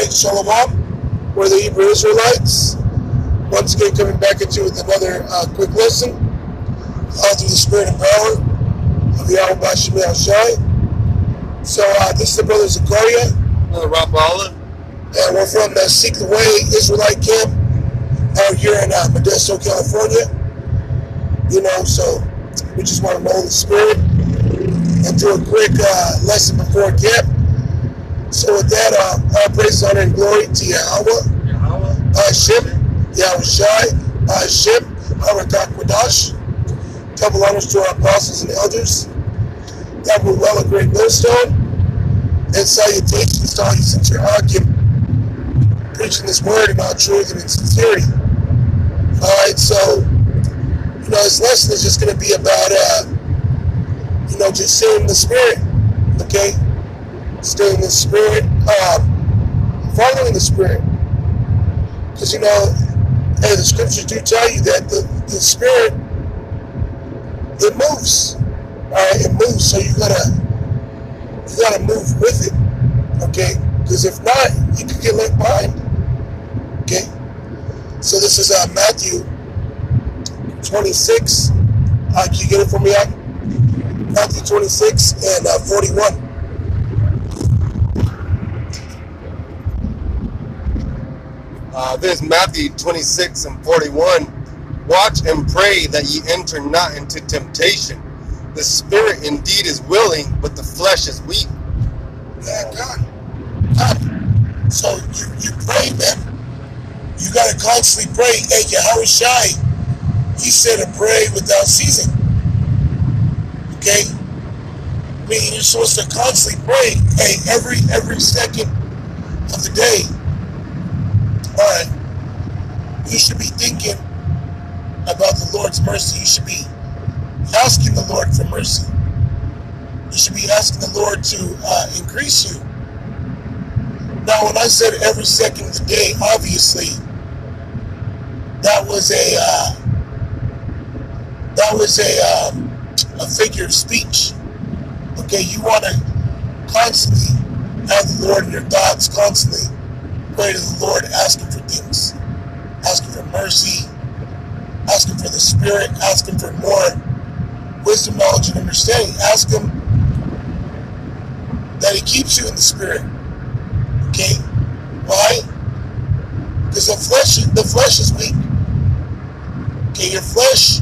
and Shalom. We're the Hebrew Israelites. Once again, coming back at you with another quick lesson through the spirit and power of Yahweh Bashem Shai. So this is the brother Zakaria, Rapala, and we're from the Seek the Way Israelite camp out here in Modesto, California. You know, so we just want to know the spirit and do a quick lesson before camp. So with that, all praise, honor, and glory to Yahweh, Hashem, Yahweh Shai, Hashem, Harakat Quadash. Double honors to our apostles and elders. Double well, a great millstone. And salutations to all you since you're preaching this word in all truth and in sincerity. Alright, so, you know, this lesson is just going to be about, just staying in the spirit, okay? Staying in the spirit, following the spirit. Because, you know, hey, the scriptures do tell you that the spirit, it moves. Alright, it moves, so you gotta move with it, okay? Because if not, you could get left behind, okay? So this is Matthew 26. Can you get it for me out? Matthew 26 and 41. This is Matthew 26 and 41. Watch and pray that ye enter not into temptation. The spirit indeed is willing, but the flesh is weak. Yeah, God. So you pray, man. You gotta constantly pray. Hey, Yahweh Shai, he said to pray without ceasing. Okay? I mean, you're supposed to constantly pray. Hey, every second of the day. Alright. You should be thinking about the Lord's mercy. You should be asking the Lord for mercy. You should be asking the Lord to increase you. Now, when I said every second of the day, obviously, that was a figure of speech. Okay, you want to constantly have the Lord in your thoughts, constantly pray to the Lord, asking for things, asking for mercy, asking for the Spirit, asking for more wisdom, knowledge, and understanding. Ask Him that He keeps you in the Spirit. Okay? Why? Because the flesh is weak. Okay, your flesh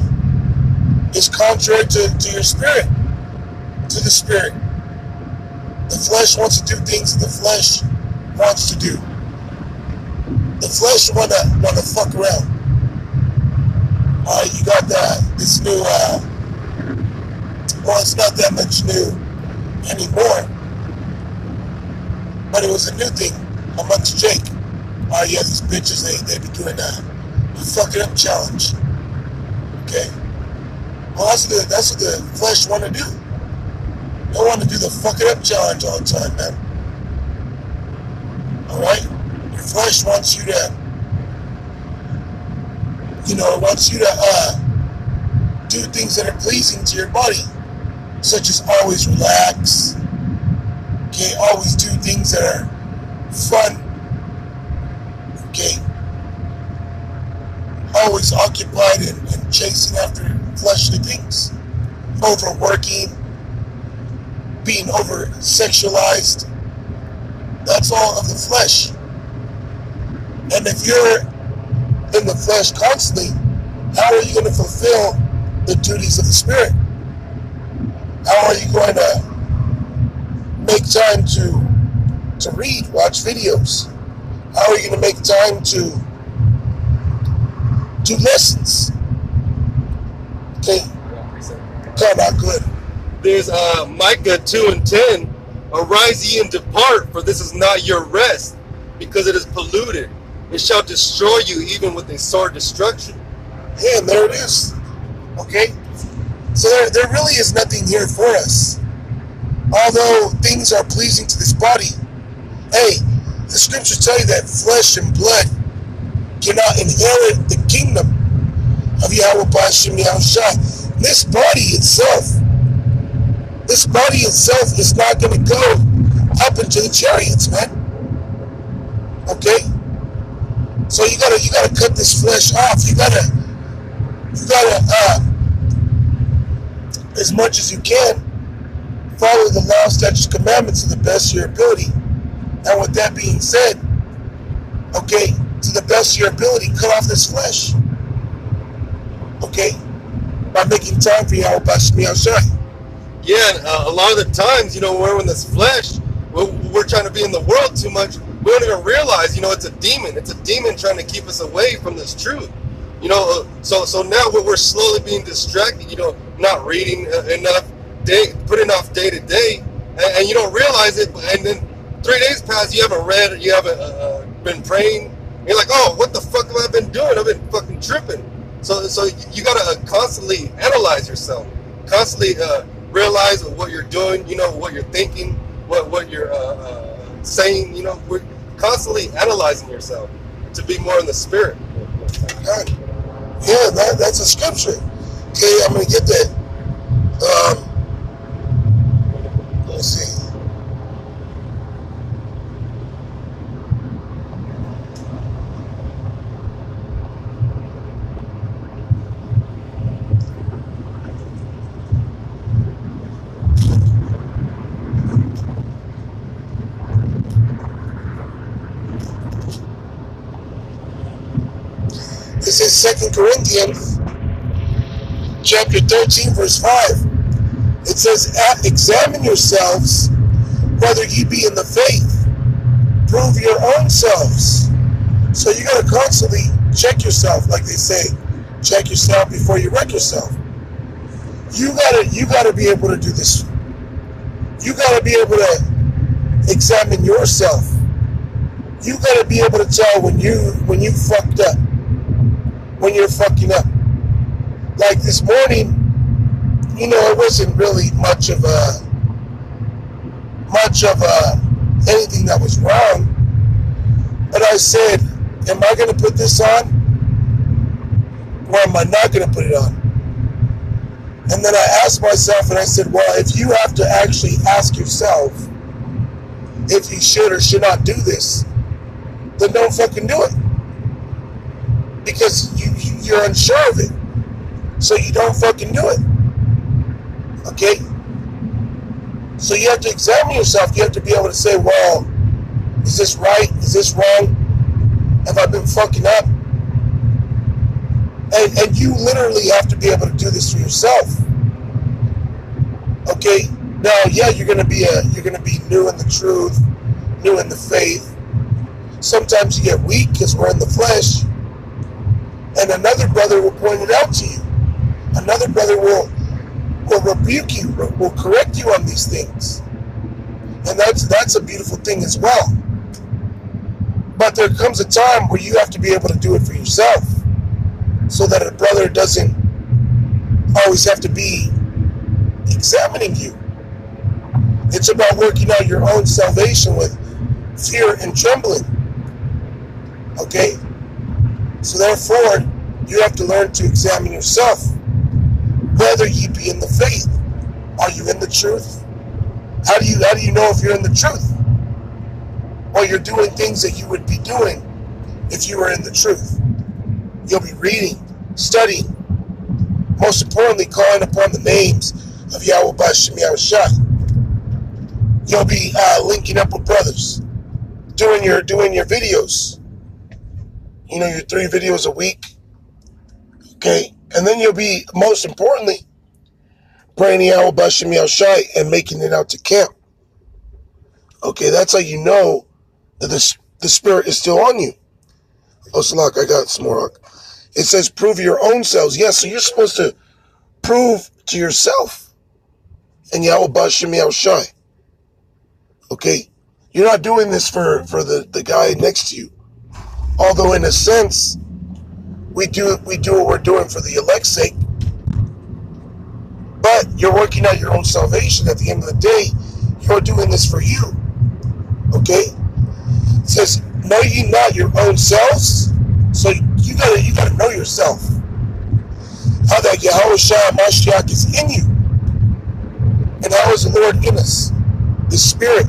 is contrary to your spirit, to the Spirit. The flesh wants to do things that the flesh wants to do. The flesh wanna fuck around. You got this new well, it's not that much new anymore, but it was a new thing amongst Jake. Yeah, these bitches, they be doing a fuck it up challenge. Okay, well that's what the flesh want to do. They want to do the fuck it up challenge all the time, man. All right, your flesh wants you to, do things that are pleasing to your body, such as always relax, okay, always do things that are fun, okay, always occupied and chasing after fleshly things, overworking, being over-sexualized. That's all of the flesh. And if you're in the flesh constantly, how are you going to fulfill the duties of the Spirit? How are you going to make time to read, watch videos? How are you going to make time to do lessons? Okay, come out good. There's Micah 2 and 10. Arise ye and depart, for this is not your rest, because it is polluted. It shall destroy you even with a sore destruction. Yeah, and there it is. Okay? So there really is nothing here for us. Although things are pleasing to this body, hey, the scriptures tell you that flesh and blood cannot inherit the kingdom of Yahweh Bashem Yahushua. This body itself is not going to go up into the chariots, man. Okay? So you gotta cut this flesh off. You gotta as much as you can, follow the law, statutes, commandments to the best of your ability. And with that being said, okay, to the best of your ability, cut off this flesh. Okay? By making time for Yahweh Bashmi Shai. Yeah, and a lot of the times, we're in this flesh, we're trying to be in the world too much. We don't even realize, it's a demon. It's a demon trying to keep us away from this truth. So now we're slowly being distracted, not reading enough, putting off day to day, and you don't realize it. And then 3 days pass, you haven't read, you haven't been praying. You're like, oh, what the fuck have I been doing? I've been fucking tripping. So you gotta constantly analyze yourself, constantly realize what you're doing, what you're thinking, what you're saying. We're constantly analyzing yourself to be more in the spirit. God. Yeah, that's a scripture. Okay, I'm gonna get that. Let's see. This is 2 Corinthians chapter 13, verse 5. It says, examine yourselves whether ye be in the faith. Prove your own selves. So you got to constantly check yourself, like they say. Check yourself before you wreck yourself. You gotta be able to do this. You gotta be able to examine yourself. You gotta be able to tell when you fucked up. When you're fucking up. Like this morning, it wasn't really much of anything that was wrong. But I said, am I going to put this on? Or am I not going to put it on? And then I asked myself and I said, well, if you have to actually ask yourself if you should or should not do this, then don't fucking do it. Because you're unsure of it. So you don't fucking do it. Okay? So you have to examine yourself. You have to be able to say, well, is this right? Is this wrong? Have I been fucking up? And you literally have to be able to do this for yourself. Okay? Now, yeah, you're gonna be new in the truth, new in the faith. Sometimes you get weak because we're in the flesh. And another brother will point it out to you. Another brother will rebuke you, will correct you on these things. And that's a beautiful thing as well. But there comes a time where you have to be able to do it for yourself, so that a brother doesn't always have to be examining you. It's about working out your own salvation with fear and trembling. Okay? So therefore, you have to learn to examine yourself, whether ye be in the faith. Are you in the truth? How do you know if you're in the truth? Well, you're doing things that you would be doing if you were in the truth. You'll be reading, studying, most importantly, calling upon the names of Yahweh Bashim Yahushua. You'll be linking up with brothers, doing your videos. Your 3 videos a week. Okay? And then you'll be, most importantly, praying Yahweh Bashim Yahushua and making it out to camp. Okay, that's how you know that the spirit is still on you. Oh, Salak, I got some more. It says, prove your own selves. Yes, so you're supposed to prove to yourself and Yahweh Bashim Yahushua. Okay? You're not doing this for the guy next to you. Although in a sense, we do what we're doing for the elect's sake. But you're working out your own salvation. At the end of the day, you're doing this for you. Okay? It says, know ye not your own selves? So you gotta know yourself. How that Yahweh Shah Mashiach is in you. And how is the Lord in us? The Spirit.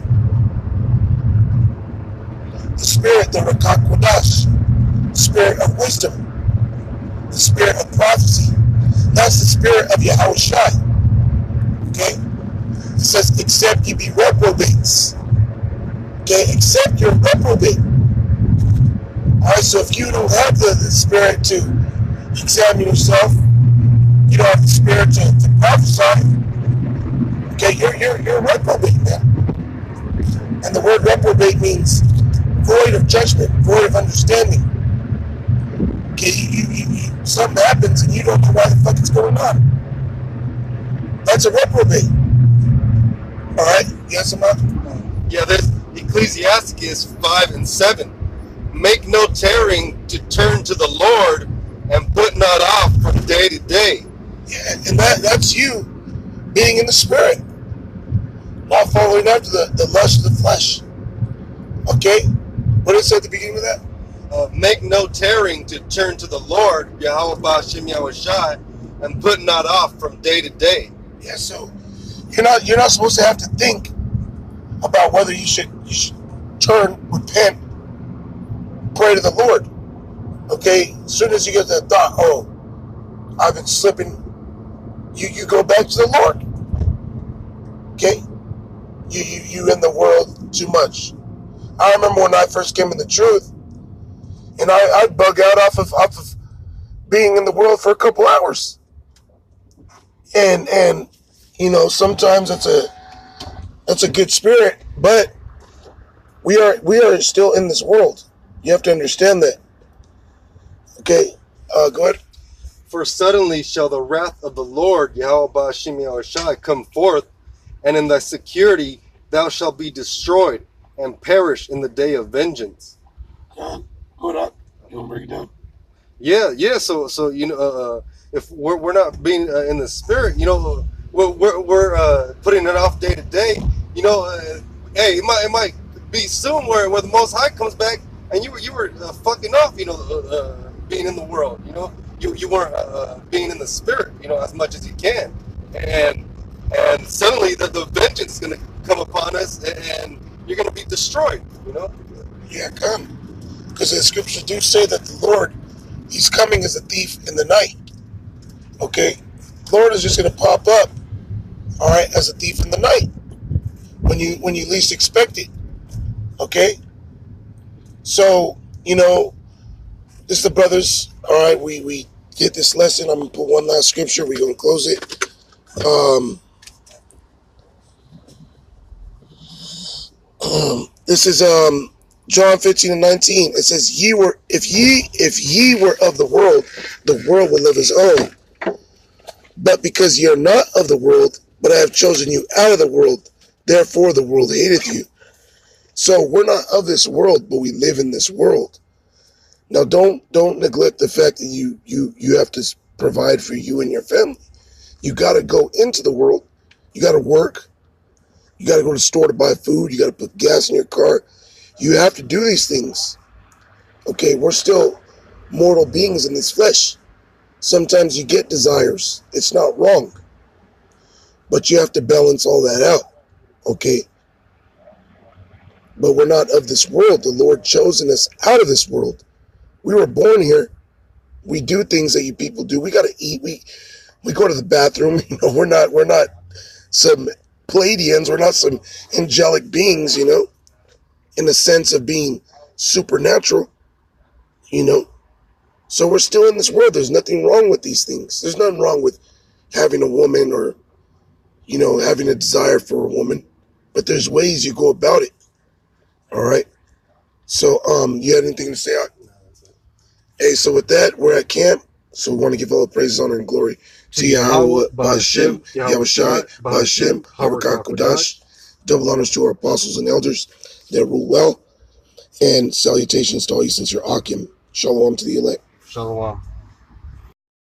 the spirit, the Rakak Kodash, spirit of wisdom, the spirit of prophecy. That's the spirit of Yahweh Shai. Okay? It says, except you be reprobates. Okay? Except you're reprobate. Alright, so if you don't have the spirit to examine yourself, you don't have the spirit to prophesy, okay, you're a reprobate now. And the word reprobate means void of judgment, void of understanding. Okay, something happens and you don't know why the fuck it's going on. That's a reprobate. Alright, yes, Amar? Yeah, there's Ecclesiastes 5:7. Make no tarrying to turn to the Lord, and put not off from day to day. Yeah, and that's you being in the spirit, not following after the lust of the flesh. Okay? What did it say at the beginning of that? Make no tarrying to turn to the Lord, Yahweh Ba'ashem Yahweh Shai, and put not off from day to day. Yeah, so you're not supposed to have to think about whether you should turn, repent, pray to the Lord. Okay? As soon as you get that thought, oh, I've been slipping, you go back to the Lord. Okay? You in the world too much. I remember when I first came in the truth, and I'd bug out off of being in the world for a couple hours. And you know, sometimes that's a good spirit, but we are still in this world. You have to understand that. Okay? Go ahead. For suddenly shall the wrath of the Lord, Yahweh Ba'ashem Yahweh Shai, come forth, and in thy security thou shalt be destroyed, and perish in the day of vengeance. Go on. You want to break it down? Yeah. So you know, if we're not being in the spirit, you know, we're putting it off day to day. You know, hey, it might be soon where the Most High comes back, and you were fucking off. You know, being in the world. You know, you weren't being in the spirit. You know, as much as you can, and suddenly the vengeance is going to come upon us, and you're going to be destroyed. You know. Yeah, come. Because the scriptures do say that the Lord, He's coming as a thief in the night. Okay? The Lord is just going to pop up, all right, as a thief in the night when you least expect it. Okay? So, you know, this is the brothers, all right, we did this lesson. I'm going to put one last scripture. We're going to close it. This is John 15:19. It says, if ye were of the world would live as own. But because ye are not of the world, but I have chosen you out of the world, therefore the world hateth you. So we're not of this world, but we live in this world. Now don't neglect the fact that you have to provide for you and your family. You got to go into the world. You got to work. You got to go to the store to buy food. You got to put gas in your car. You have to do these things. Okay, we're still mortal beings in this flesh. Sometimes you get desires. It's not wrong. But you have to balance all that out. Okay? But we're not of this world. The Lord chosen us out of this world. We were born here. We do things that you people do. We got to eat. We go to the bathroom. You know, we're not some Pleiadians. We're not some angelic beings, you know, in the sense of being supernatural, you know. So we're still in this world. There's nothing wrong with these things. There's nothing wrong with having a woman or, you know, having a desire for a woman. But there's ways you go about it. All right. So, you had anything to say? Hey, so with that, we're at camp. So we want to give all the praises, honor, and glory to Yahweh, Ba'ashem, Yahweh Shai, Ba'ashem, Harakah Kodash. Double honors to our apostles and elders that rule well. And salutations to all you sincere Akim. Shalom to the elect. Shalom.